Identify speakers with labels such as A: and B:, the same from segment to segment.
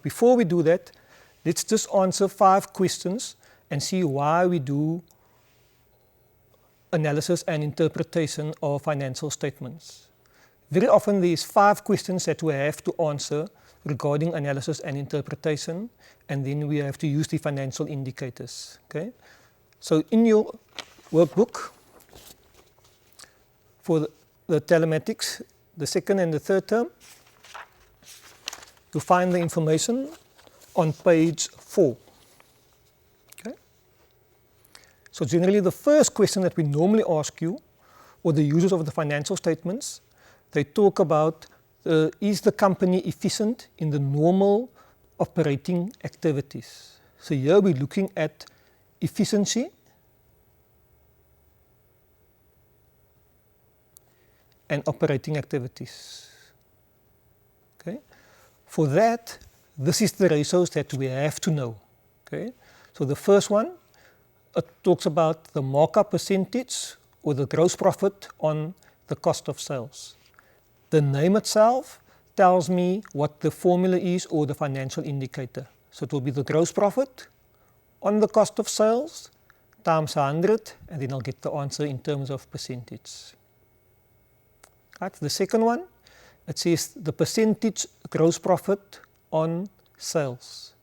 A: Before we do that, let's just answer 5 questions and see why we do analysis and interpretation of financial statements. Very often there is 5 questions that we have to answer regarding analysis and interpretation, and then we have to use the financial indicators. Okay? So in your workbook for the telematics, the second and the third term, you find the information on page 4. Okay? So generally the first question that we normally ask you, or the users of the financial statements, they talk about is the company efficient in the normal operating activities. So here we're looking at efficiency and operating activities. Okay? For that, this is the ratios that we have to know. Okay? So the first one, it talks about the markup percentage or the gross profit on the cost of sales. The name itself tells me what the formula is or the financial indicator. So it will be the gross profit on the cost of sales times 100, and then I'll get the answer in terms of percentage. Right. The second one, it says the percentage gross profit on sales.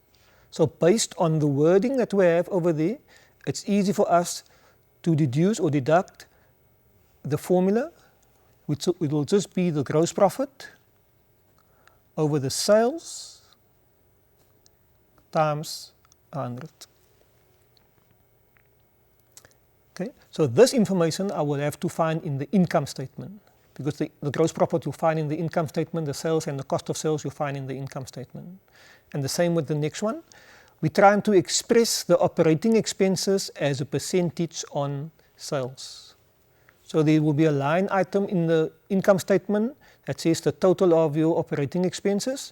A: So based on the wording that we have over there, it's easy for us to deduce or deduct the formula, which it will just be the gross profit over the sales times 100. Okay, so this information I will have to find in the income statement, because the gross profit you'll find in the income statement, the sales and the cost of sales you'll find in the income statement. And the same with the next one. We're trying to express the operating expenses as a percentage on sales. So there will be a line item in the income statement that says the total of your operating expenses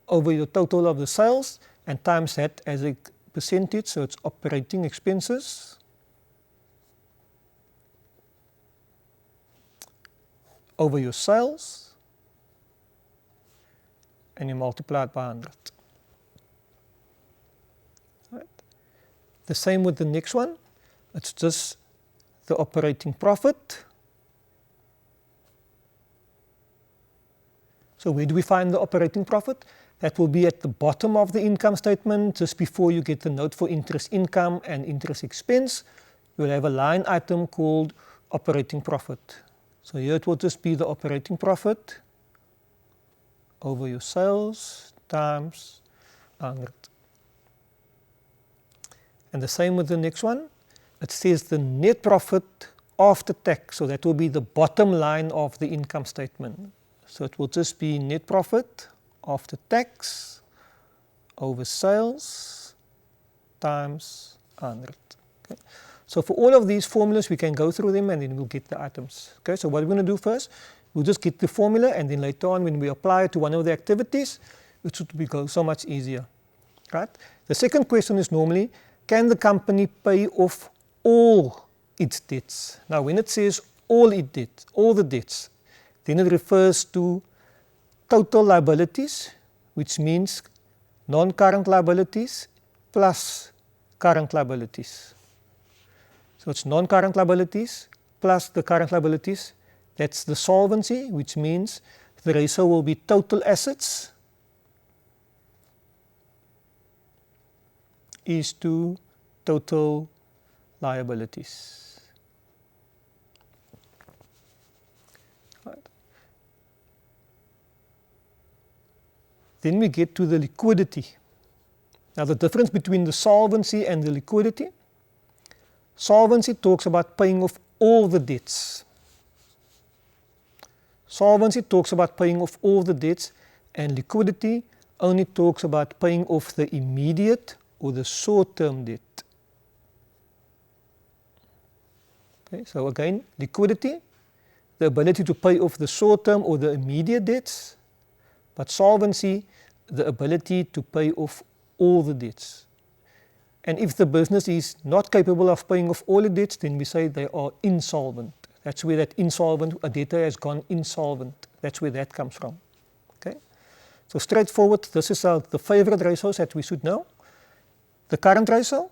A: over your total of the sales, and times that as a percentage, so it's operating expenses over your sales, and you multiply it by 100. Right. The same with the next one. It's just the operating profit. So where do we find the operating profit? That will be at the bottom of the income statement, just before you get the note for interest income and interest expense. You'll have a line item called operating profit. So here it will just be the operating profit over your sales times 100. And the same with the next one. It says the net profit after tax, so that will be the bottom line of the income statement. So it will just be net profit after tax over sales times 100. Okay. So for all of these formulas, we can go through them and then we'll get the items. Okay. So what we're going to do first, we'll just get the formula, and then later on when we apply it to one of the activities, it should go so much easier. Right? The second question is normally, can the company pay off all its debts? Now when it says all the debts, then it refers to total liabilities, which means non-current liabilities plus current liabilities. So it's non-current liabilities plus the current liabilities. That's the solvency, which means the ratio will be total assets is to total liabilities. Right. Then we get to the liquidity. Now the difference between the solvency and the liquidity. Solvency talks about paying off all the debts. Solvency talks about paying off all the debts, and liquidity only talks about paying off the immediate or the short-term debt. Okay, so again, liquidity, the ability to pay off the short-term or the immediate debts, but solvency, the ability to pay off all the debts. And if the business is not capable of paying off all the debts, then we say they are insolvent. That's where that insolvent, a debtor has gone insolvent. That's where that comes from. Okay? So straightforward, this is the favorite ratios that we should know. The current ratio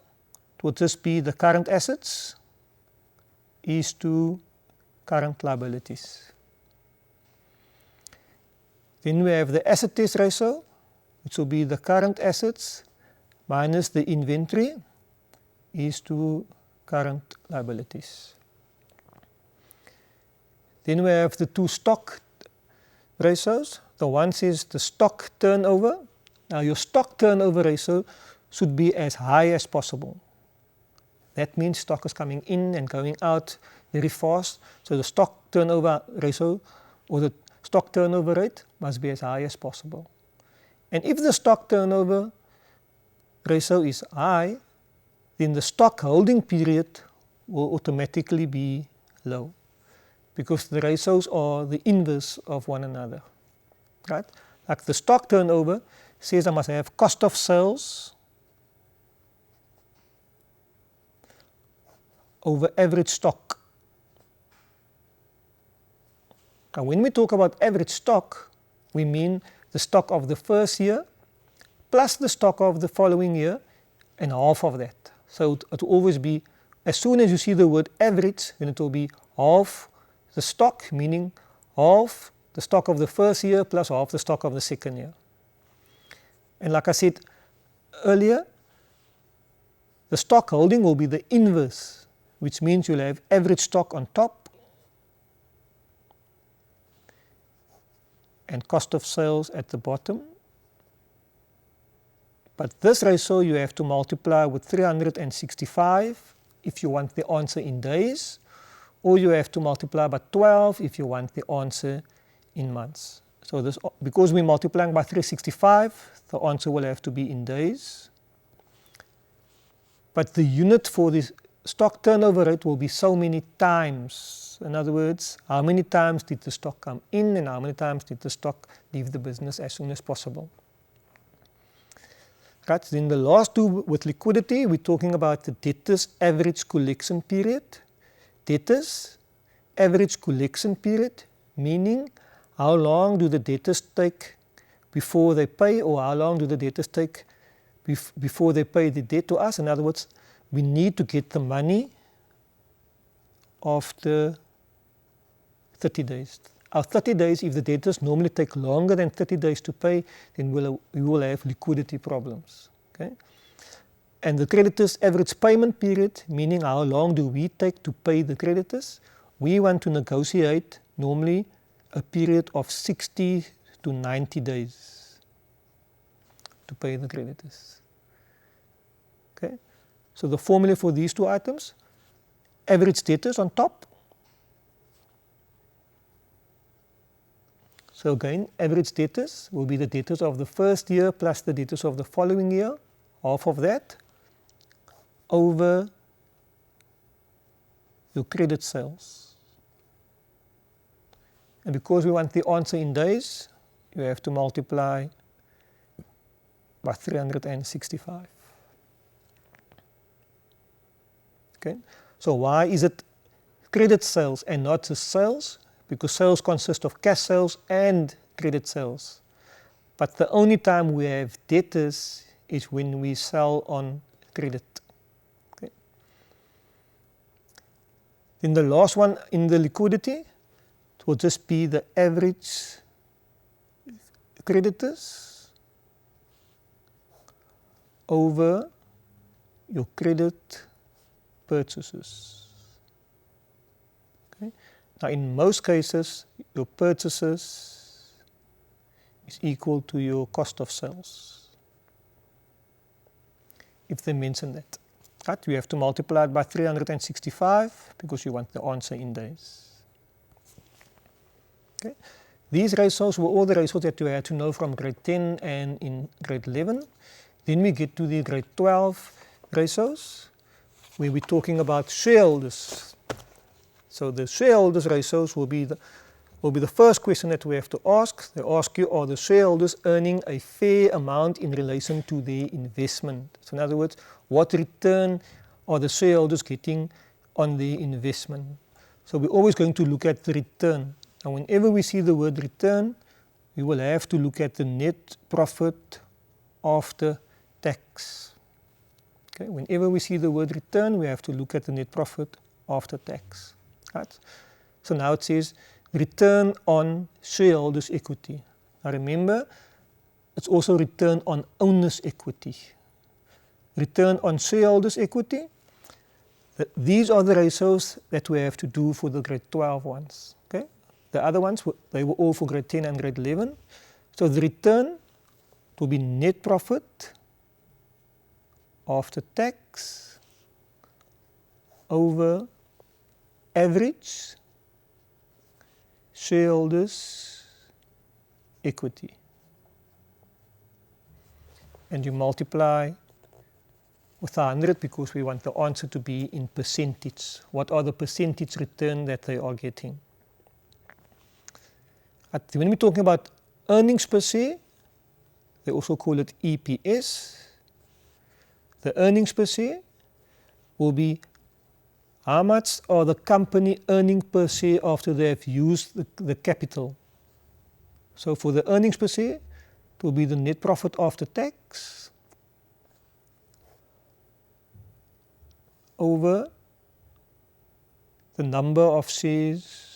A: would just be the current assets is to current liabilities. Then we have the asset test ratio, which will be the current assets minus the inventory is to current liabilities. Then we have the two stock ratios. The one says the stock turnover. Now your stock turnover ratio should be as high as possible. That means stock is coming in and going out very fast. So the stock turnover ratio or the stock turnover rate must be as high as possible. And if the stock turnover ratio is high, then the stock holding period will automatically be low, because the ratios are the inverse of one another, right? Like the stock turnover says I must have cost of sales over average stock. Now when we talk about average stock, we mean the stock of the first year plus the stock of the following year and half of that. So it will always be, as soon as you see the word average, then it will be half the stock, meaning half the stock of the first year plus half the stock of the second year. And like I said earlier, the stock holding will be the inverse, which means you'll have average stock on top and cost of sales at the bottom. But this ratio you have to multiply with 365 if you want the answer in days, or you have to multiply by 12 if you want the answer in months. So this, because we're multiplying by 365, the answer will have to be in days. But the unit for this stock turnover rate will be so many times. In other words, how many times did the stock come in and how many times did the stock leave the business as soon as possible. Right, then the last two with liquidity, we're talking about the debtors average collection period. Debtors average collection period, meaning how long do the debtors take before they pay, or how long do the debtors take before they pay the debt to us. In other words, we need to get the money after 30 days. Our 30 days, if the debtors normally take longer than 30 days to pay, then we will have liquidity problems. Okay? And the creditors average payment period, meaning how long do we take to pay the creditors? We want to negotiate normally a period of 60 to 90 days to pay the creditors. Okay? So the formula for these two items, average debtors on top. So again, average debtors will be the debtors of the first year plus the debtors of the following year, half of that, over your credit sales. And because we want the answer in days, you have to multiply by 365. Okay? So why is it credit sales and not just sales? Because sales consist of cash sales and credit sales. But the only time we have debtors is when we sell on credit. Okay. Then the last one in the liquidity, it will just be the average creditors over your credit purchases. Okay. Now in most cases, your purchases is equal to your cost of sales, if they mention that. Right? You have to multiply it by 365 because you want the answer in days. Okay. These ratios were all the ratios that you had to know from grade 10 and in grade 11. Then we get to the grade 12 ratios, where we're talking about shareholders. So the shareholders ratios will be the first question that we have to ask. They ask you, are the shareholders earning a fair amount in relation to their investment? So in other words, what return are the shareholders getting on their investment? So we're always going to look at the return. And whenever we see the word return, we will have to look at the net profit after tax. Okay, whenever we see the word return, we have to look at the net profit after tax. Right? So now it says return on shareholders' equity. Now remember, it's also return on owners' equity. Return on shareholders' equity, these are the ratios that we have to do for the grade 12 ones. Okay? The other ones, they were all for grade 10 and grade 11. So the return will be net profit after tax over average shareholders' equity. And you multiply with 100 because we want the answer to be in percentage. What are the percentage return that they are getting? When we're talking about earnings per share, they also call it EPS. The earnings per share will be how much are the company earning per share after they have used the capital. So for the earnings per share, it will be the net profit after tax over the number of shares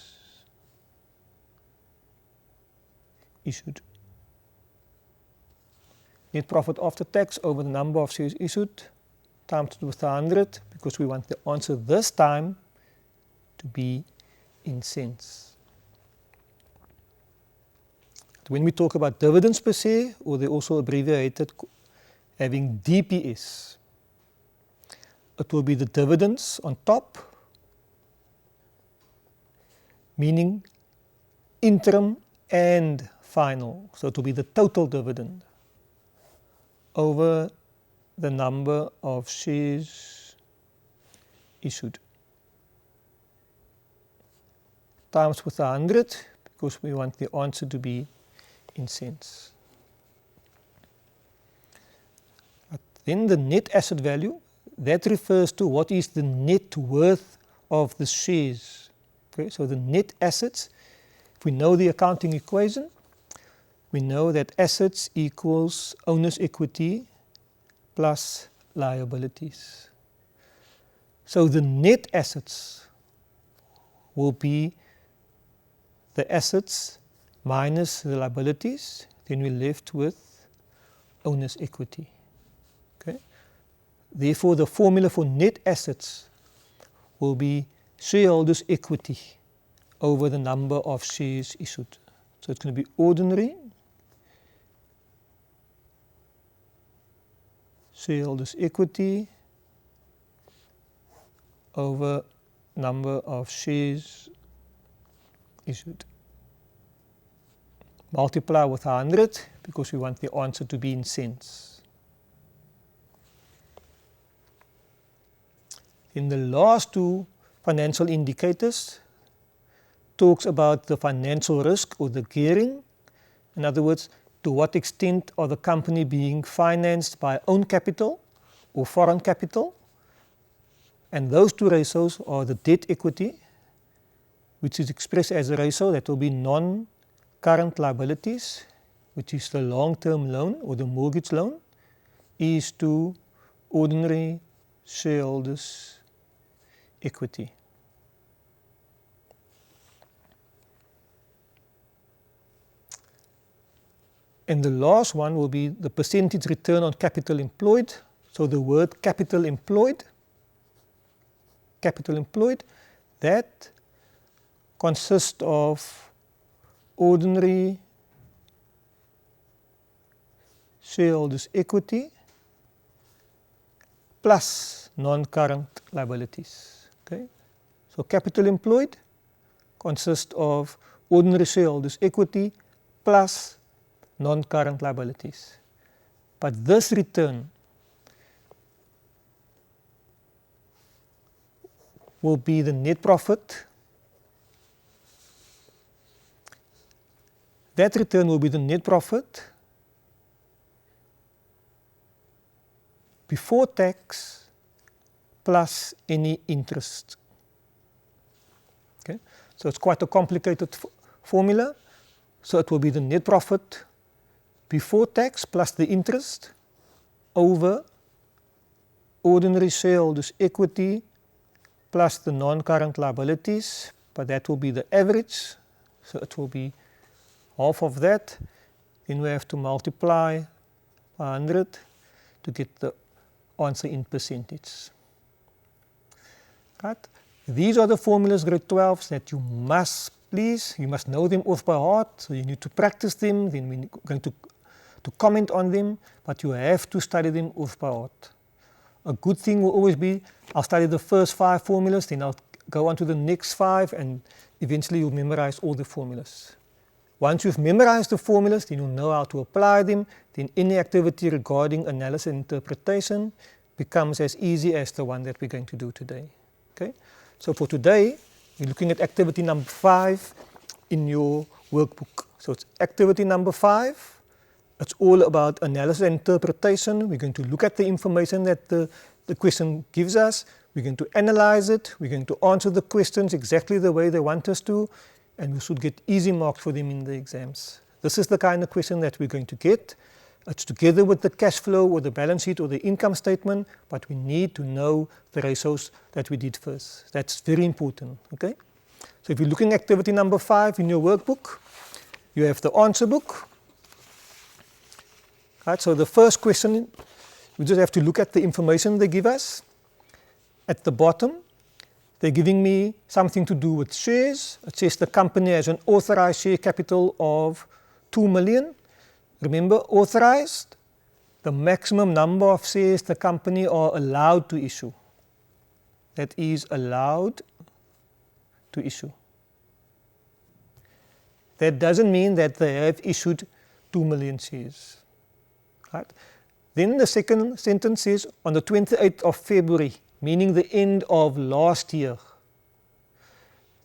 A: issued. Net profit after tax over the number of shares issued times with 100 because we want the answer this time to be in cents. When we talk about dividends per share, or they also abbreviated having DPS, it will be the dividends on top, meaning interim and final. So it will be the total dividend over the number of shares issued. Times with 100 because we want the answer to be in cents. But then the net asset value, that refers to what is the net worth of the shares. Okay, so the net assets, if we know the accounting equation, we know that assets equals owner's equity plus liabilities. So the net assets will be the assets minus the liabilities, then we're left with owner's equity. Okay? Therefore, the formula for net assets will be shareholders' equity over the number of shares issued. So it's going to be ordinary shareholders' equity over number of shares issued. Multiply with 100 because we want the answer to be in cents. In the last two financial indicators, talks about the financial risk or the gearing. In other words, to what extent are the company being financed by own capital or foreign capital. And those two ratios are the debt equity, which is expressed as a ratio that will be non-current liabilities, which is the long-term loan or the mortgage loan, is to ordinary shareholders' equity. And the last one will be the percentage return on capital employed. So the word capital employed, that consists of ordinary shareholders' equity plus non-current liabilities. Okay? So capital employed consists of ordinary shareholders' equity plus non-current liabilities. But this return will be the net profit. That return will be the net profit before tax plus any interest. Okay? So it's quite a complicated formula. So it will be the net profit before tax plus the interest over ordinary shareholders' equity plus the non-current liabilities, but that will be the average, so it will be half of that. Then we have to multiply by 100 to get the answer in percentage. Right? These are the formulas, grade 12s, that you must know them off by heart, so you need to practice them, then we're going to comment on them, but you have to study them off by heart. A good thing will always be, I'll study the first 5 formulas, then I'll go on to the next 5, and eventually you'll memorize all the formulas. Once you've memorized the formulas, then you'll know how to apply them, then any activity regarding analysis and interpretation becomes as easy as the one that we're going to do today. Okay? So for today, we're looking at activity number 5 in your workbook. So it's activity number 5. It's all about analysis and interpretation. We're going to look at the information that the question gives us. We're going to analyze it. We're going to answer the questions exactly the way they want us to, and we should get easy marks for them in the exams. This is the kind of question that we're going to get. It's together with the cash flow or the balance sheet or the income statement, but we need to know the ratios that we did first. That's very important. Okay? So if you're looking at activity number 5 in your workbook, you have the answer book. Right, so the first question, we just have to look at the information they give us. At the bottom, they're giving me something to do with shares. It says the company has an authorized share capital of 2 million. Remember, authorized, the maximum number of shares the company are allowed to issue. That is allowed to issue. That doesn't mean that they have issued 2 million shares. Right. Then the second sentence says, on the 28th of February, meaning the end of last year,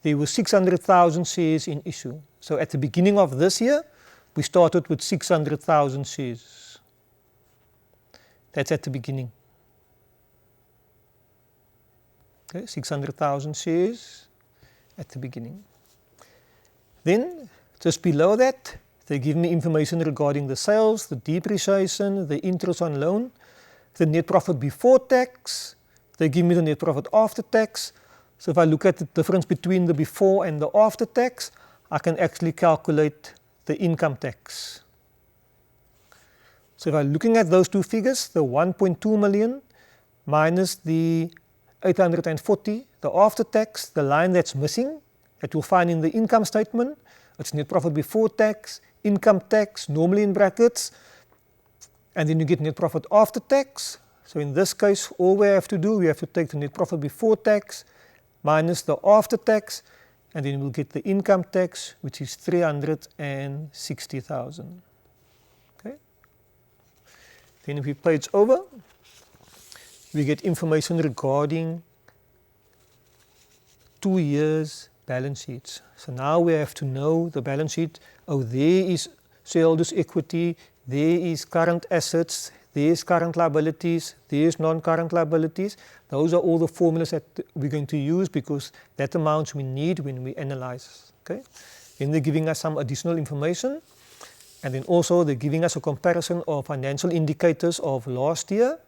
A: there were 600,000 shares in issue. So at the beginning of this year, we started with 600,000 shares. That's at the beginning. Okay, 600,000 shares at the beginning. Then, just below that, they give me information regarding the sales, the depreciation, the interest on loan, the net profit before tax. They give me the net profit after tax. So if I look at the difference between the before and the after tax, I can actually calculate the income tax. So if I'm looking at those two figures, the 1.2 million minus the 840, the after tax, the line that's missing, that you'll find in the income statement, it's net profit before tax, income tax, normally in brackets, and then you get net profit after tax. So in this case, all we have to do, we have to take the net profit before tax minus the after tax, and then we'll get the income tax, which is 360,000. Okay. Then if we page over, we get information regarding 2 years balance sheets. So now we have to know the balance sheet. Oh, there is shareholders' equity, there is current assets, there is current liabilities, there is non-current liabilities. Those are all the formulas that we're going to use because that amounts we need when we analyze. Okay? Then they're giving us some additional information, and then also they're giving us a comparison of financial indicators of last year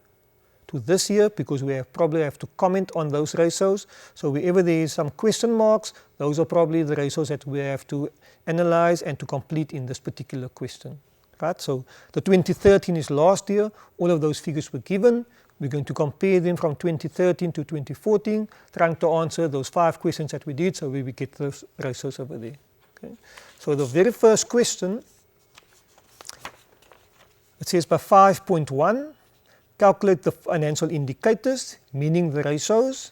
A: to this year, because we probably have to comment on those ratios. So wherever there is some question marks, those are probably the ratios that we have to analyze and to complete in this particular question. Right? So the 2013 is last year, all of those figures were given. We're going to compare them from 2013 to 2014, trying to answer those 5 questions that we did, so we get those ratios over there. Okay? So the very first question, it says by 5.1, calculate the financial indicators, meaning the ratios,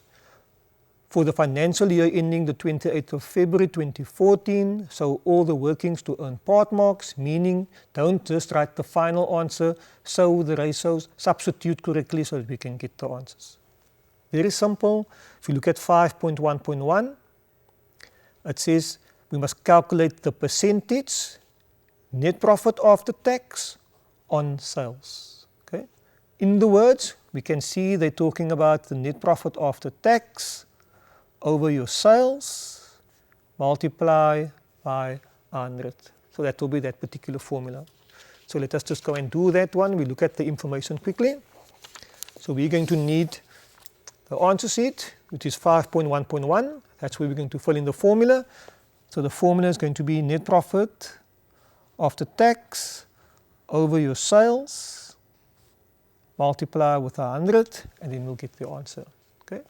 A: for the financial year ending the 28th of February 2014. So all the workings to earn part marks, meaning don't just write the final answer, show the ratios, substitute correctly so that we can get the answers. Very simple. If you look at 5.1.1, it says we must calculate the percentage net profit after tax on sales. Okay? In the words, we can see they're talking about the net profit after tax over your sales, multiply by 100. So that will be that particular formula. So let us just go and do that one. We look at the information quickly. So we're going to need the answer sheet, which is 5.1.1. That's where we're going to fill in the formula. So the formula is going to be net profit after tax over your sales, multiply with 100, and then we'll get the answer. Okay.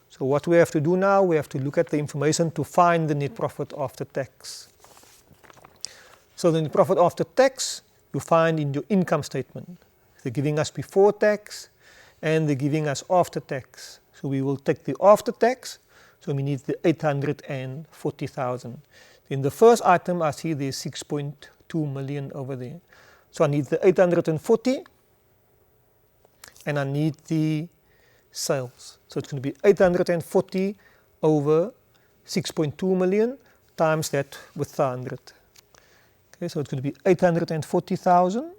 A: So what we have to do now, we have to look at the information to find the net profit after tax. So the net profit after tax you find in your income statement. They're giving us before tax and they're giving us after tax. So we will take the after tax. So we need the 840,000. In the first item I see there's 6.2 million over there. So I need the 840 and I need the sales. So it's going to be 840 over 6.2 million times that with 100. Okay, so it's going to be 840,000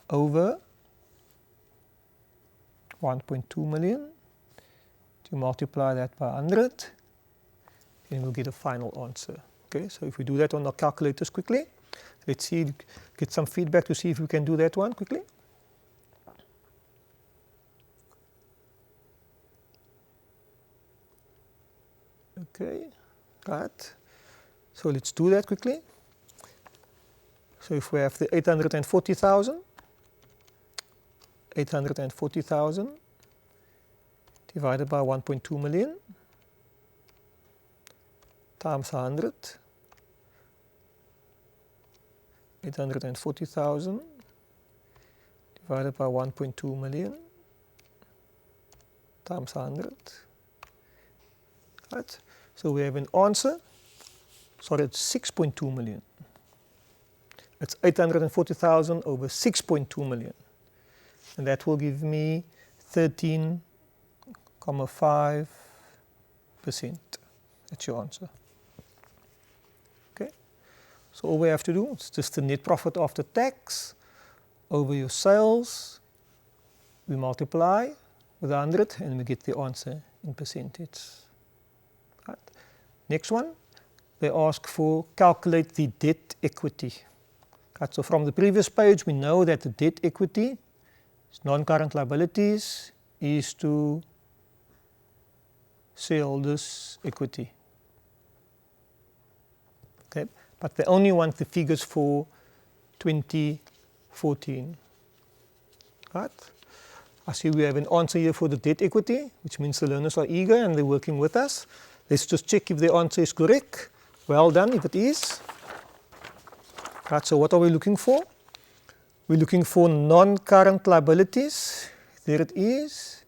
A: over 1.2 million. To multiply that by 100, then we'll get a final answer. Okay, so if we do that on our calculators quickly, let's see, get some feedback to see if we can do that one quickly. Okay, right. So let's do that quickly. So if we have the 840,000 divided by 1.2 million times 100, 840,000 divided by 1.2 million times 100. Right. So we have an answer. Sorry, it's 6.2 million. It's 840,000 over 6.2 million. And that will give me 13.5%. That's your answer. Okay. So all we have to do is just the net profit after tax over your sales. We multiply with 100 and we get the answer in percentage. Right. Next one, they ask for calculate the debt equity. Right. So from the previous page, we know that the debt equity, non-current liabilities, is to shareholders' equity. Okay. But they only want the figures for 2014. Right. I see we have an answer here for the debt equity, which means the learners are eager and they're working with us. Let's just check if the answer is correct. Well done if it is. Right, so what are we looking for? We're looking for non-current liabilities. There it is.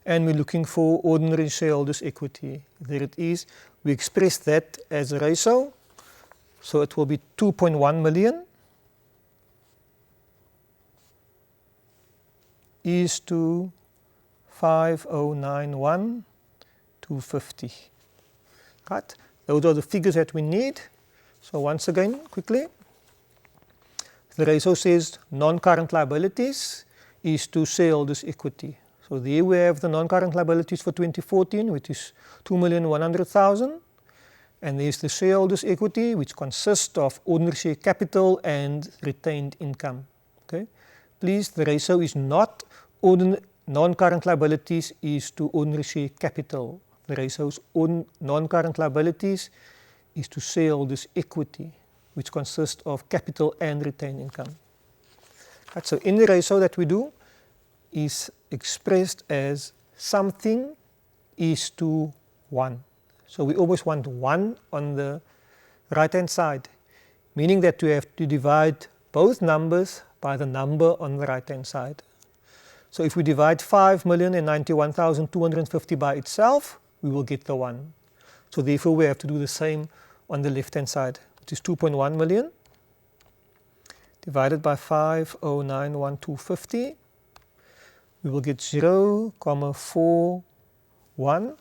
A: And we're looking for ordinary shareholders' equity. There it is. We express that as a ratio. So it will be 2.1 million is to 5,091,250. Right. Those are the figures that we need. So once again, quickly, the ratio says non-current liabilities is to shareholders' equity. So there we have the non-current liabilities for 2014, which is 2,100,000. And there's the shareholders' equity, which consists of ordinary share capital and retained income. Okay. Please, the ratio is not non-current liabilities is to ordinary share capital. The ratio is non-current liabilities is to shareholders' equity, which consists of capital and retained income. Right, so in the ratio that we do is expressed as something is to 1. So we always want 1 on the right-hand side, meaning that we have to divide both numbers by the number on the right-hand side. So if we divide 5,091,250 by itself, we will get the 1. So therefore we have to do the same on the left-hand side, which is 2.1 million divided by 5,091,250. We will get 0.41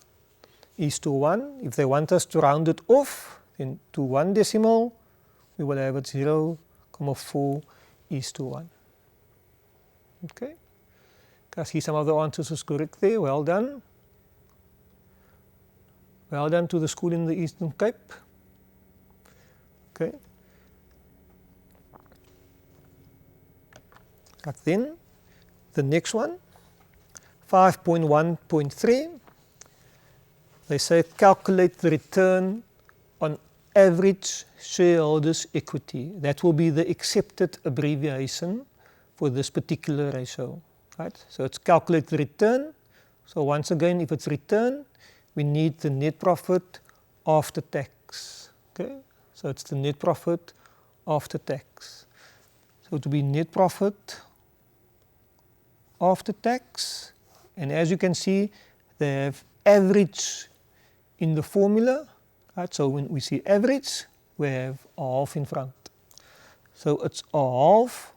A: is to 1. If they want us to round it off then to 1 decimal, we will have it 0.4 is to 1. Okay. I see some of the answers is correct there. Well done. Well done to the school in the Eastern Cape. Okay. And then the next one, 5.1.3, they say calculate the return on average shareholders' equity. That will be the accepted abbreviation for this particular ratio. Right? So it's calculate the return. So once again, if it's return, we need the net profit after tax. Okay? So it's the net profit after tax. So it will be net profit after tax, and as you can see, they have average in the formula. Right? So when we see average, we have a half in front. So it's a half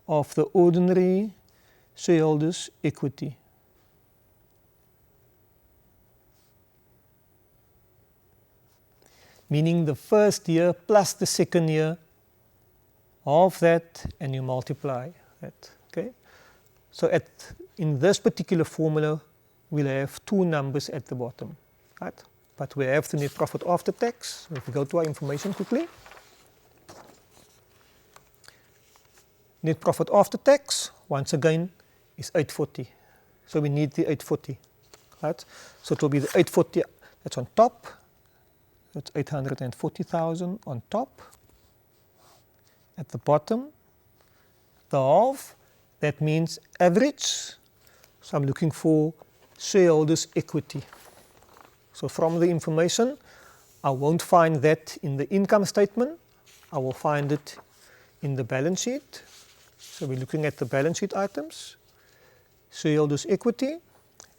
A: of the ordinary shareholders' equity. Meaning the first year plus the second year, half that, and you multiply that. Okay? So in this particular formula, we'll have two numbers at the bottom. Right? But we have the net profit after tax. So if we go to our information quickly. Net profit after tax, once again, is 840. So we need the 840. Right? So it will be the 840 that's on top. That's 840,000 on top. At the bottom, the half, that means average. So I'm looking for shareholders' equity. So from the information, I won't find that in the income statement. I will find it in the balance sheet. So we're looking at the balance sheet items. Shareholders' equity,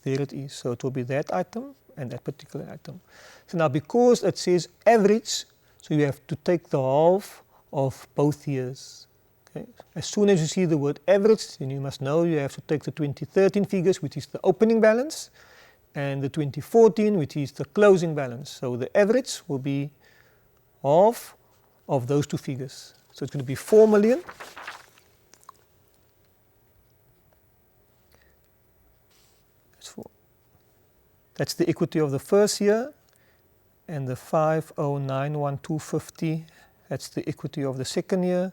A: there it is. So it will be that item and that particular item. So now because it says average, so you have to take the half of both years. Okay. As soon as you see the word average, then you must know you have to take the 2013 figures, which is the opening balance, and the 2014, which is the closing balance. So the average will be half of those two figures. So it's going to be 4 million. That's the equity of the first year, and the 509,150, that's the equity of the second year.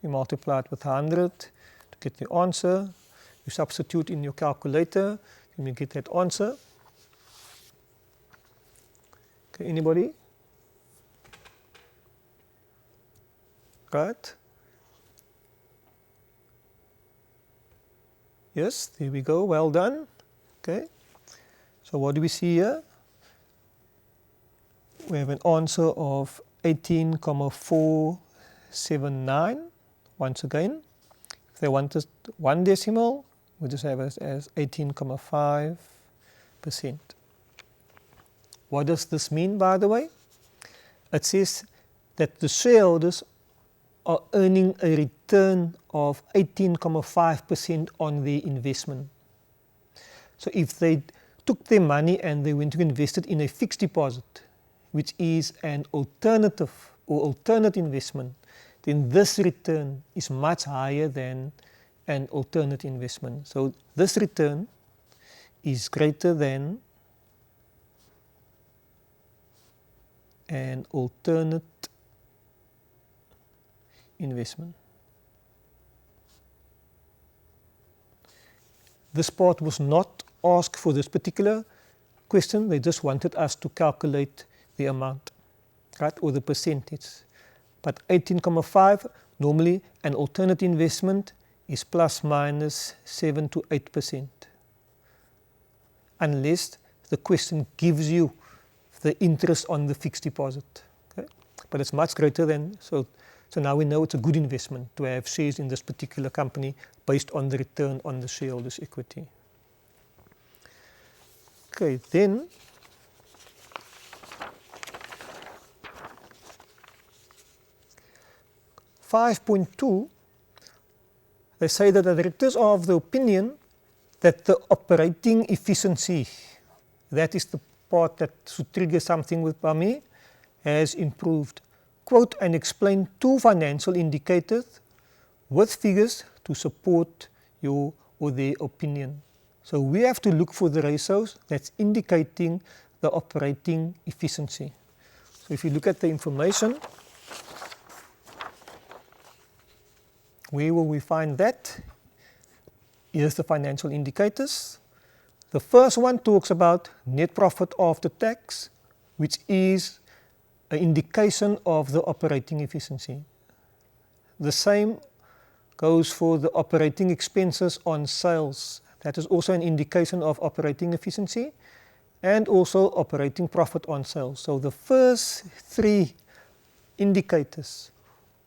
A: You multiply it with 100 to get the answer. You substitute in your calculator, and you get that answer. Okay, anybody? Right? Yes, there we go, well done. Okay. So what do we see here? We have an answer of 18,479. Once again, if they want us one decimal, we just have it as 18.5%. What does this mean, by the way? It says that the shareholders are earning a return of 18.5% on their investment. So if they took their money and they went to invest it in a fixed deposit, which is an alternative or alternate investment, then this return is much higher than an alternate investment. So this return is greater than an alternate investment. This part was not asked for this particular question. They just wanted us to calculate the amount, right, or the percentage. But 18.5, normally an alternate investment is plus minus 7 to 8%. Unless the question gives you the interest on the fixed deposit. Okay? But it's much greater than, so now we know it's a good investment to have shares in this particular company based on the return on the shareholders' equity. Okay, then (5.2), they say that the directors are of the opinion that the operating efficiency, that is the part that should trigger something with me, has improved. Quote and explain 2 financial indicators with figures to support your or their opinion. So we have to look for the ratios that's indicating the operating efficiency. So if you look at the information, Where will we find that? Here's the financial indicators. The first one talks about net profit after tax, which is an indication of the operating efficiency. The same goes for the operating expenses on sales. That is also an indication of operating efficiency, and also operating profit on sales. So the first three indicators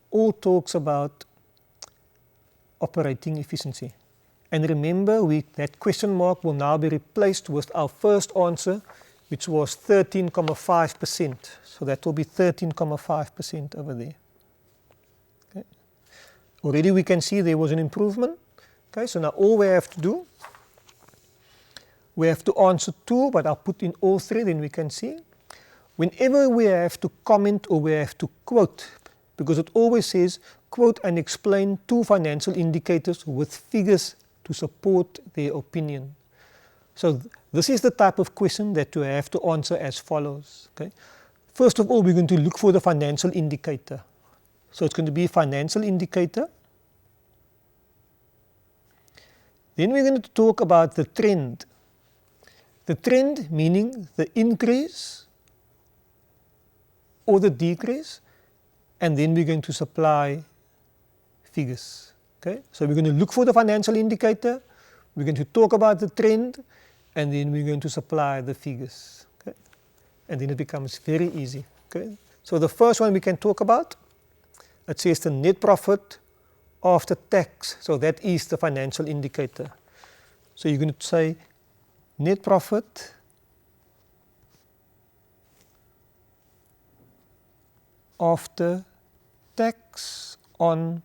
A: all talks about operating efficiency. And remember, that question mark will now be replaced with our first answer, which was 13.5%. So that will be 13.5% over there. Okay. Already we can see there was an improvement. Okay, so now all we have to do, we have to answer 2, but I'll put in all 3, then we can see. Whenever we have to comment or we have to quote, because it always says, quote and explain 2 financial indicators with figures to support their opinion. So this is the type of question that you have to answer as follows. Okay? First of all, we're going to look for the financial indicator. So it's going to be financial indicator. Then we're going to talk about the trend. The trend meaning the increase or the decrease, and then we're going to supply figures. Okay? So we're going to look for the financial indicator, we're going to talk about the trend, and then we're going to supply the figures. Okay? And then it becomes very easy. Okay? So the first one we can talk about, it says the net profit after tax. So that is the financial indicator. So you're going to say net profit after tax on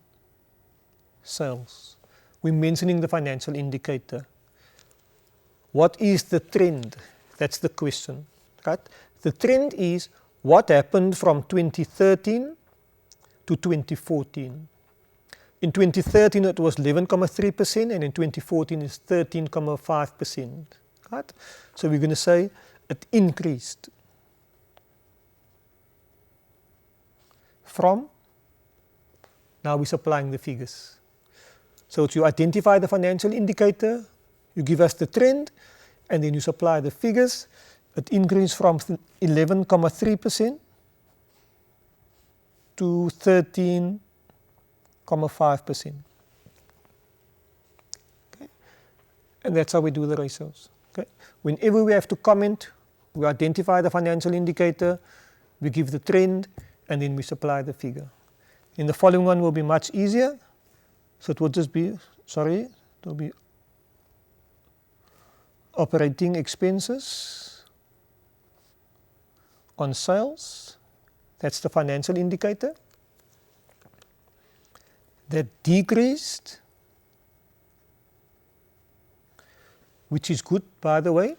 A: sales. We're mentioning the financial indicator. What is the trend? That's the question, right? The trend is what happened from 2013 to 2014. In 2013 it was 11.3% and in 2014 it's 13.5%. Right? So we're going to say it increased from, now we're supplying the figures. So to identify the financial indicator, you give us the trend, and then you supply the figures. It increased from 11.3% to 13.5%. Okay. And that's how we do the ratios. Okay. Whenever we have to comment, we identify the financial indicator, we give the trend, and then we supply the figure. In the following one will be much easier. So it will just be, it will be operating expenses on sales. That's the financial indicator. That decreased, which is good, by the way,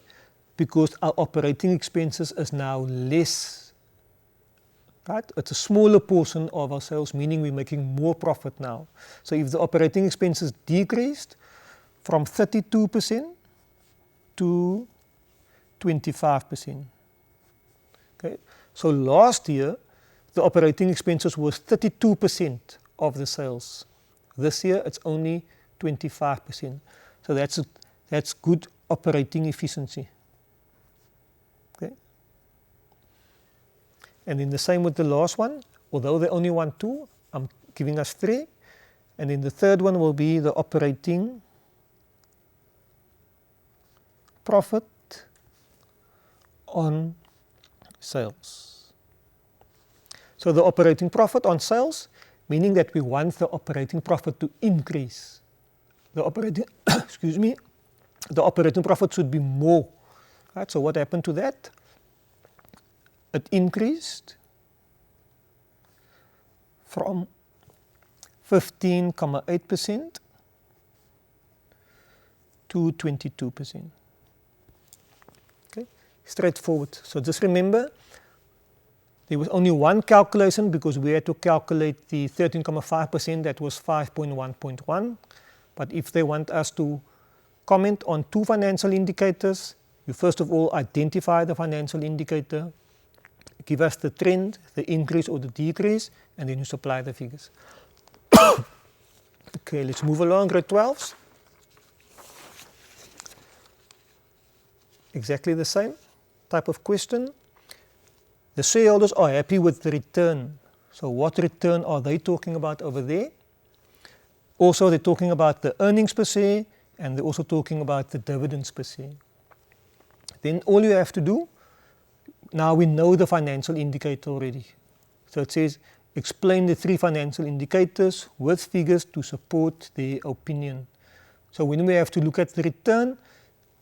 A: because our operating expenses is now less. Right? It's a smaller portion of our sales, meaning we're making more profit now. So if the operating expenses decreased from 32% to 25%. Okay? So last year, the operating expenses was 32% of the sales. This year, it's only 25%. So that's good operating efficiency. Okay? And then the same with the last one. Although they only want 2, I'm giving us 3. And then the third one will be the operating profit on sales. So the operating profit on sales, meaning that we want the operating profit to increase. The operating, the operating profit should be more. Right? So what happened to that? It increased from 15.8% to 22%. Okay, straightforward. So just remember, there was only one calculation because we had to calculate the 13.5%, that was 5.1.1. But if they want us to comment on 2 financial indicators, you first of all identify the financial indicator, give us the trend, the increase or the decrease, and then you supply the figures. Okay, let's move along, grade 12s. Exactly the same type of question. The shareholders are happy with the return. So what return are they talking about over there? Also, they're talking about the earnings per share, and they're also talking about the dividends per share. Then all you have to do, now we know the financial indicator already. So it says, explain the three financial indicators with figures to support their opinion. So when we have to look at the return,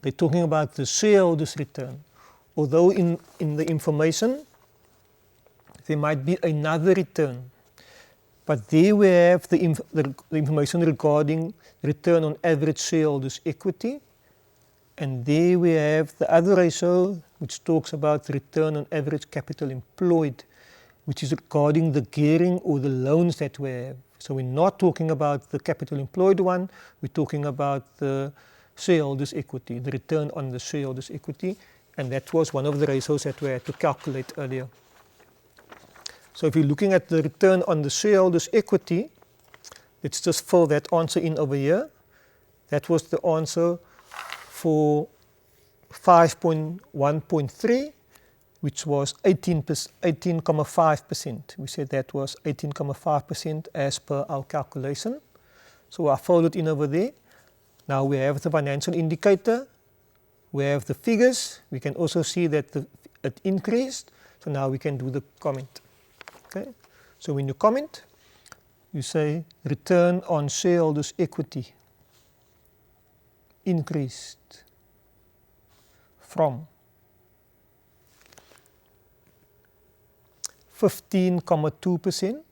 A: they're talking about the shareholders' return. Although in the information, there might be another return. But there we have the information regarding return on average shareholders' equity. And there we have the other ratio, which talks about return on average capital employed, which is regarding the gearing or the loans that we have. So we're not talking about the capital employed one, we're talking about the shareholders' equity, the return on the shareholders' equity. And that was one of the ratios that we had to calculate earlier. So if you're looking at the return on the shareholders' equity, let's just fill that answer in over here. That was the answer for 5.1.3, which was 18.5%. We said that was 18.5% as per our calculation. So I filled it in over there. Now we have the financial indicator. We have the figures. We can also see that it increased. So now we can do the comment. Okay. So when you comment, you say return on shareholders' equity increased from 15.2%,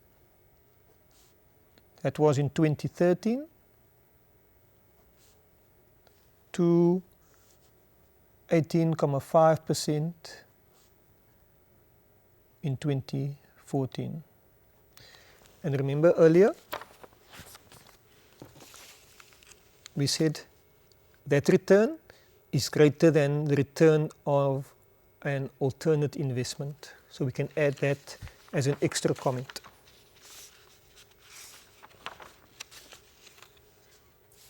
A: that was in 2013, to 18.5% in 2014. And remember earlier, we said that return is greater than the return of an alternate investment. So we can add that as an extra comment.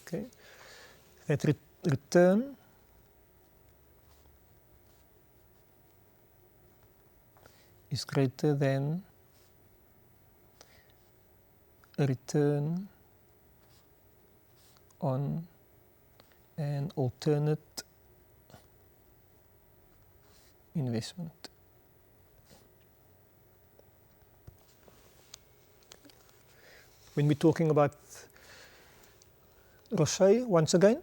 A: Okay, that return is greater than a return on an alternate investment. When we're talking about ROTCE, once again,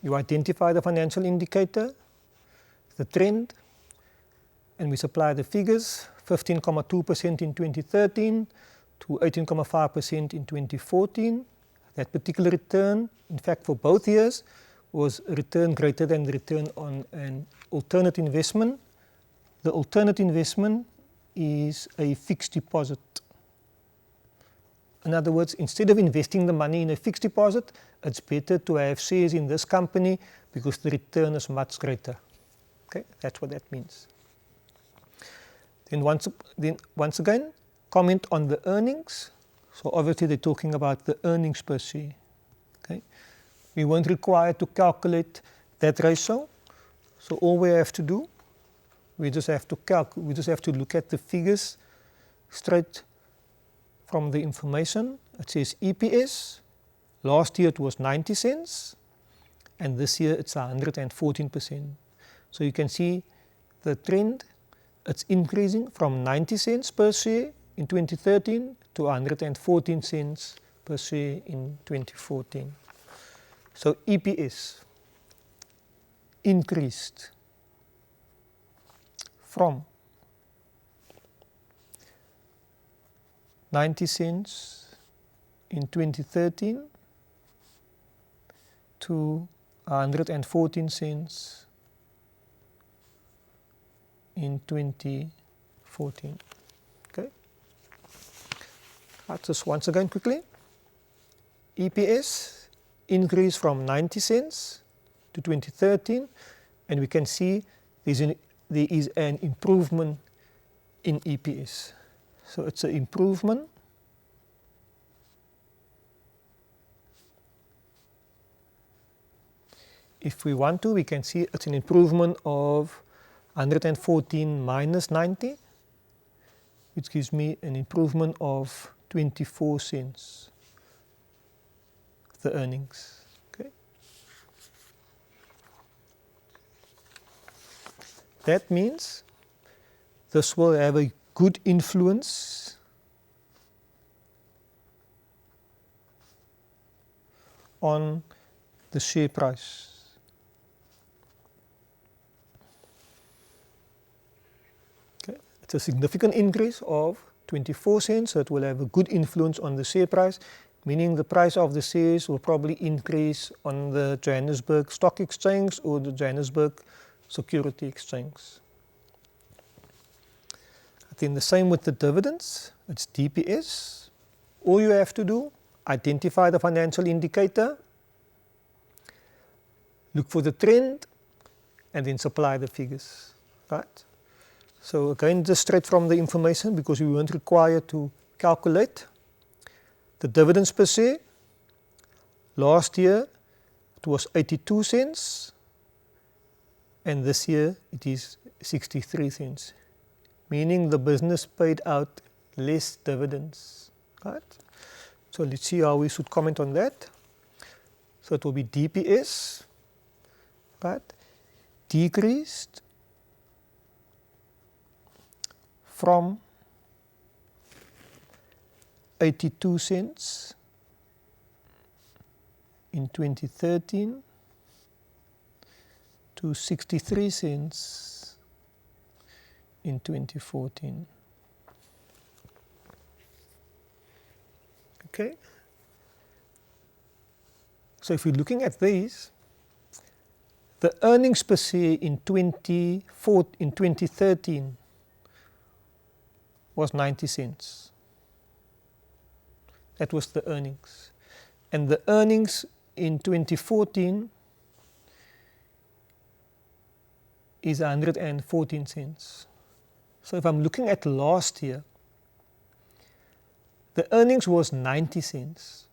A: you identify the financial indicator, the trend, and we supply the figures, 15.2% in 2013 to 18.5% in 2014. That particular return, in fact for both years, was a return greater than the return on an alternate investment. The alternate investment is a fixed deposit. In other words, instead of investing the money in a fixed deposit, it's better to have shares in this company because the return is much greater. Okay, that's what that means. Then once again, comment on the earnings. So obviously they're talking about the earnings per share. Okay, we weren't required to calculate that ratio. So all we have to do, we just have to look at the figures straight from the information. It says EPS. Last year it was 90 cents, and this year it's 114%. So you can see the trend. It's increasing from 90 cents per share in 2013 to 114 cents per share in 2014. So EPS increased from 90 cents in 2013 to 114 cents in 2014. Okay. Just once again quickly. EPS increased from 90 cents to 2013, and we can see there is an improvement in EPS. So it's an improvement if we want to, we can see it's an improvement of 114 minus 90, which gives me an improvement of 24 cents, the earnings. Okay. That means this will have a good influence on the share price. Okay. It's a significant increase of 24 cents, so it will have a good influence on the share price, meaning the price of the shares will probably increase on the Johannesburg Stock Exchange or the Johannesburg Security Exchange. I think the same with the dividends. It's DPS. All you have to do, identify the financial indicator, look for the trend, and then supply the figures, right? So again, just straight from the information, because we weren't required to calculate the dividends per share. Last year it was 82 cents, and this year it is 63 cents, meaning the business paid out less dividends, right? So let's see how we should comment on that. So it will be DPS, right, decreased from 82 cents in 2013 to 63 cents in 2014. Okay. So if we're looking at these, the earnings per share in 2013 was 90 cents. That was the earnings. And the earnings in 2014 is 114 cents. So if I'm looking at last year, the earnings was 90 cents.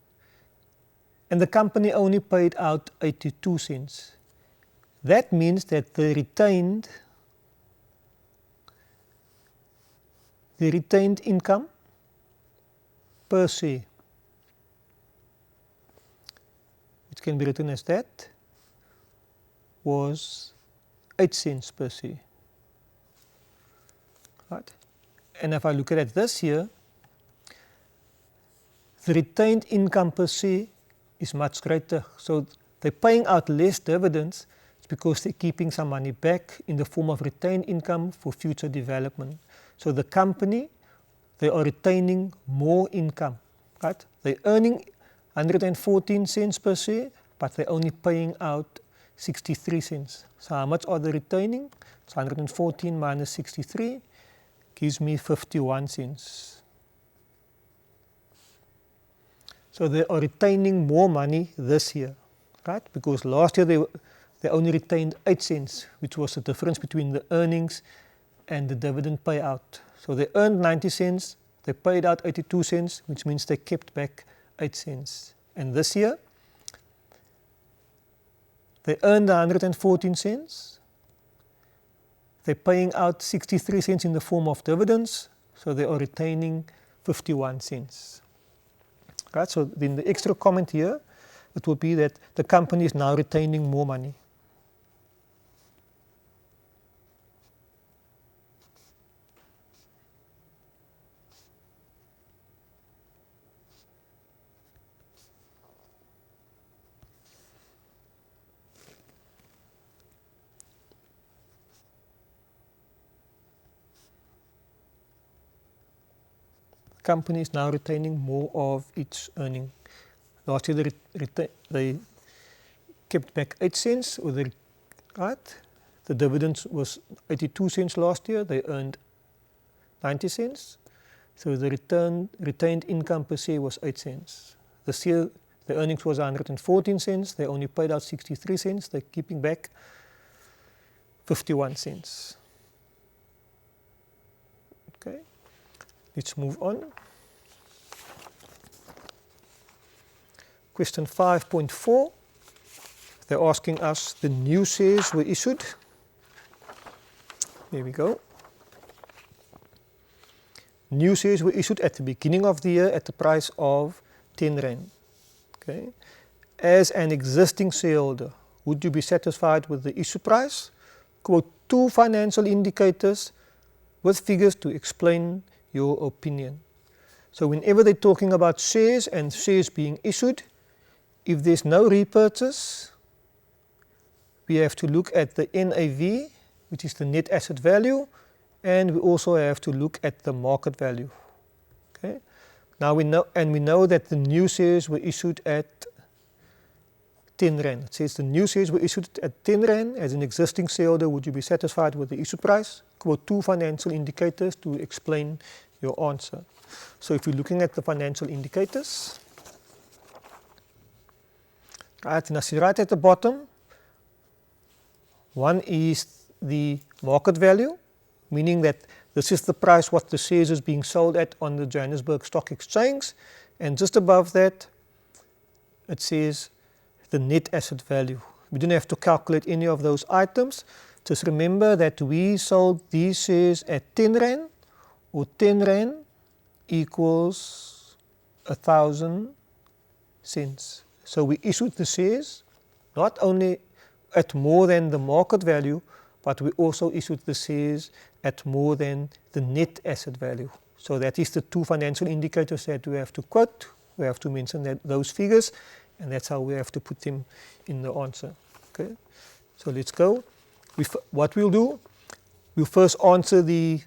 A: And the company only paid out 82 cents. That means that the retained income per share, which can be written as that, was 8 cents per share. Right? And if I look at it this year, the retained income per share is much greater. So they're paying out less dividends. It's because they're keeping some money back in the form of retained income for future development. So the company, they are retaining more income, right? They're earning 114 cents per share, but they're only paying out 63 cents. So how much are they retaining? It's 114 minus 63 gives me 51 cents. So they are retaining more money this year, right? Because last year they only retained 8 cents, which was the difference between the earnings and the dividend payout. So they earned 90 cents, they paid out 82 cents, which means they kept back 8 cents. And this year, they earned 114 cents, they're paying out 63 cents in the form of dividends, so they are retaining 51 cents. Right, so then the extra comment here, it will be that the company is now retaining more money. The company is now retaining more of its earning. Last year they kept back 8 cents, or right? The dividends was 82 cents last year, they earned 90 cents. So the retained income per share was 8 cents. This year the earnings was 114 cents, they only paid out 63 cents, they're keeping back 51 cents. Okay, let's move on. Question 5.4. they're asking us the new shares were issued. There we go. New shares were issued at the beginning of the year at the price of 10 Rand. Okay. As an existing shareholder, would you be satisfied with the issue price? Quote 2 financial indicators with figures to explain your opinion. So whenever they're talking about shares and shares being issued, if there's no repurchase, we have to look at the NAV, which is the net asset value, and we also have to look at the market value. Okay. Now we know that the new shares were issued at 10 Rand. It says the new shares were issued at 10 Rand. As an existing shareholder, would you be satisfied with the issue price? Quote 2 financial indicators to explain your answer. So if you're looking at the financial indicators, right, and I see right at the bottom, one is the market value, meaning that this is the price what the shares is being sold at on the Johannesburg Stock Exchange, and just above that it says the net asset value. We don't have to calculate any of those items. Just remember that we sold these shares at 10 Rand, or 10 Rand equals 1,000 cents. So we issued the shares not only at more than the market value, but we also issued the shares at more than the net asset value. So that is the 2 financial indicators that we have to quote. We have to mention those figures, and that's how we have to put them in the answer. Okay, so let's go. What we'll do, we'll first answer the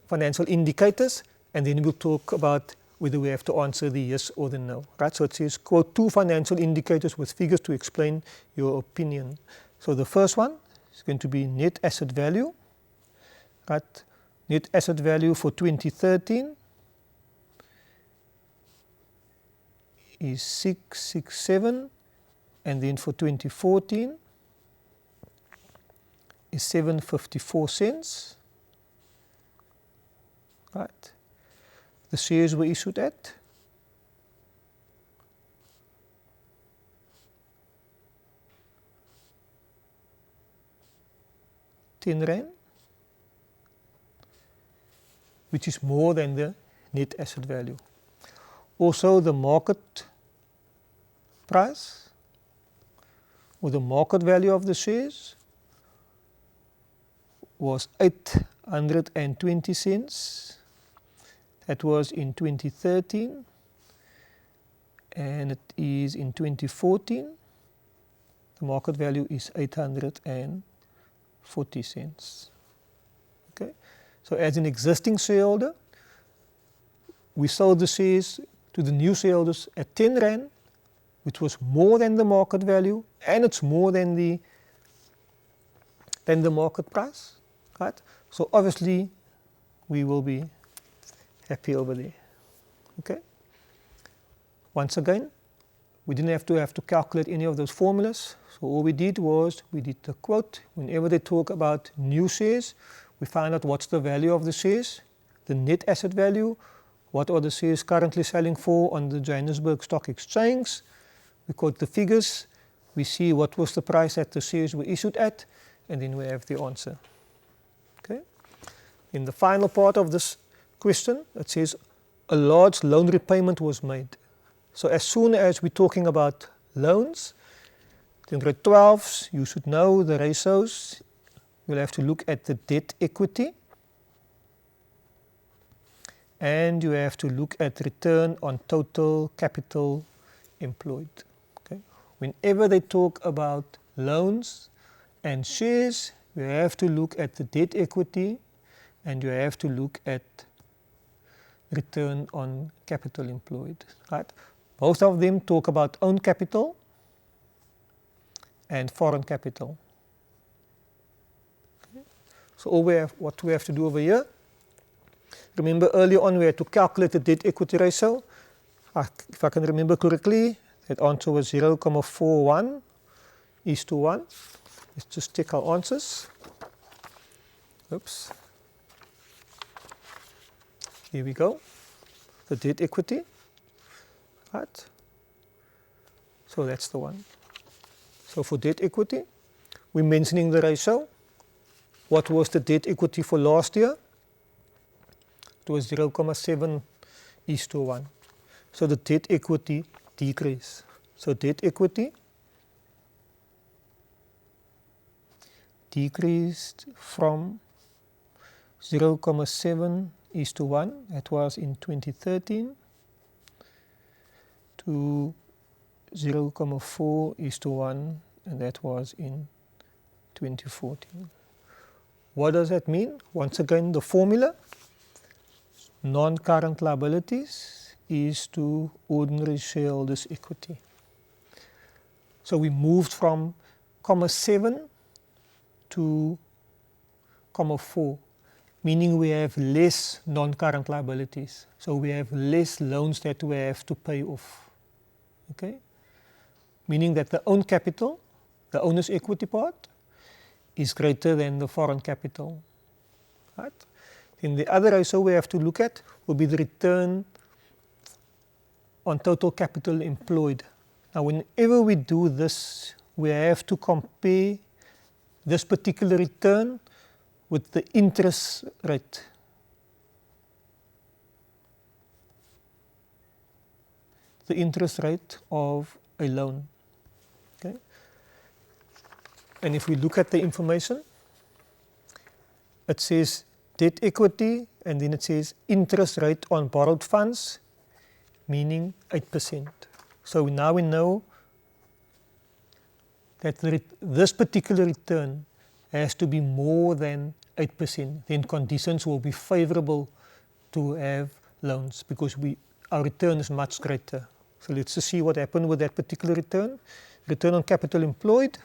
A: financial indicators, and then we'll talk about whether we have to answer the yes or the no. Right? So it says, quote 2 financial indicators with figures to explain your opinion. So the first one is going to be net asset value. Right? Net asset value for 2013 is 667, and then for 2014 is 754 cents. Right. The shares were issued at R10, which is more than the net asset value. Also the market price, or the market value of the shares, was 820 cents. That was in 2013, and it is in 2014. The market value is 840 cents. Okay, so as an existing shareholder, we sold the shares to the new shareholders at 10 Rand, which was more than the market value, and it's more than the market price. Right? So obviously we will be happy over there. Okay. Once again, we didn't have to calculate any of those formulas. So all we did was we did the quote. Whenever they talk about new shares, we find out what's the value of the shares, the net asset value, what are the shares currently selling for on the Johannesburg Stock Exchange. We quote the figures, we see what was the price that the shares were issued at, and then we have the answer. Okay. In the final part of this question, it says a large loan repayment was made. So as soon as we're talking about loans, in grade 12, you should know the ratios. You'll have to look at the debt equity, and you have to look at return on total capital employed. Okay. Whenever they talk about loans and shares, you have to look at the debt equity, and you have to look at return on capital employed. Right? Both of them talk about own capital and foreign capital. Okay. So what we have to do over here, remember earlier on we had to calculate the debt equity ratio. If I can remember correctly, that answer was 0.41 is to 1. Let's just check our answers. Oops. Here we go. The debt equity. Right. So that's the one. So for debt equity, we're mentioning the ratio. What was the debt equity for last year? It was 0.7:1. So the debt equity decreased. So debt equity decreased from 0.7:1, that was in 2013, to 0.4:1, and that was in 2014. What does that mean? Once again, the formula, non-current liabilities is to ordinary shareholders' equity. So we moved from 0.7 to 0.4, meaning we have less non-current liabilities. So we have less loans that we have to pay off. Okay? Meaning that the own capital, the owner's equity part, is greater than the foreign capital. Right? Then the other ratio we have to look at will be the return on total capital employed. Now whenever we do this, we have to compare this particular return with the interest rate. The interest rate of a loan. Okay? And if we look at the information, it says debt equity, and then it says interest rate on borrowed funds, meaning 8%. So now we know that this particular return has to be more than 8%. Then conditions will be favorable to have loans because our return is much greater. So let's just see what happened with that particular return. Return on capital employed,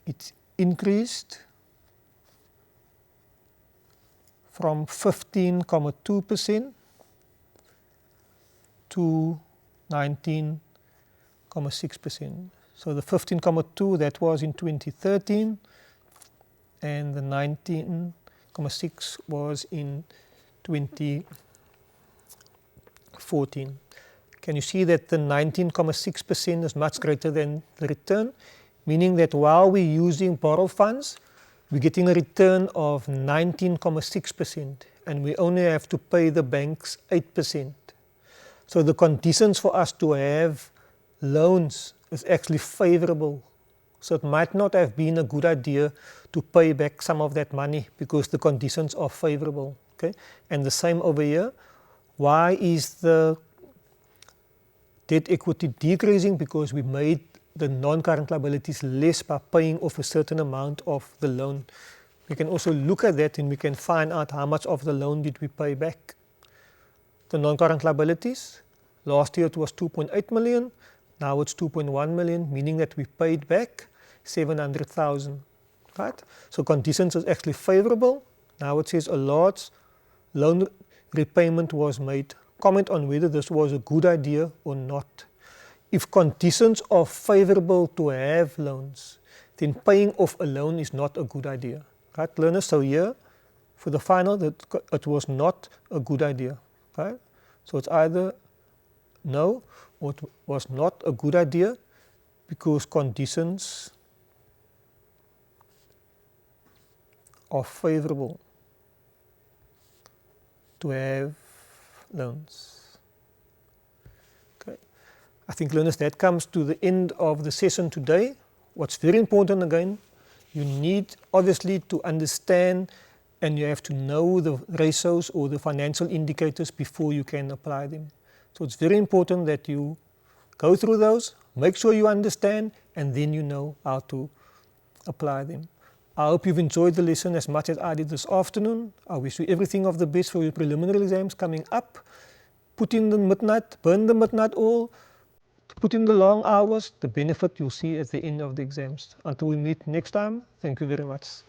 A: it increased from 15.2% to 19.6%. So the 15.2, that was in 2013, and the 19.6 was in 2014. Can you see that the 19.6% is much greater than the return? Meaning that while we're using borrowed funds, we're getting a return of 19.6%, and we only have to pay the banks 8%. So the conditions for us to have loans is actually favorable. So it might not have been a good idea to pay back some of that money because the conditions are favorable. Okay? And the same over here. Why is the debt equity decreasing? Because we made the non-current liabilities less by paying off a certain amount of the loan. We can also look at that and we can find out how much of the loan did we pay back. The non-current liabilities, last year it was 2.8 million, now it's 2.1 million, meaning that we paid back 700,000. Right? So conditions is actually favorable. Now it says a large loan repayment was made. Comment on whether this was a good idea or not. If conditions are favorable to have loans, then paying off a loan is not a good idea. Right, learners? So here, for the final, it was not a good idea. Right? So it's either no or it was not a good idea because conditions are favorable to have loans. Okay. I think, learners, that comes to the end of the session today. What's very important again, you need obviously to understand and you have to know the ratios or the financial indicators before you can apply them. So it's very important that you go through those, make sure you understand, and then you know how to apply them. I hope you've enjoyed the lesson as much as I did this afternoon. I wish you everything of the best for your preliminary exams coming up. Put in the midnight, burn the midnight oil, put in the long hours, the benefit you'll see at the end of the exams. Until we meet next time, thank you very much.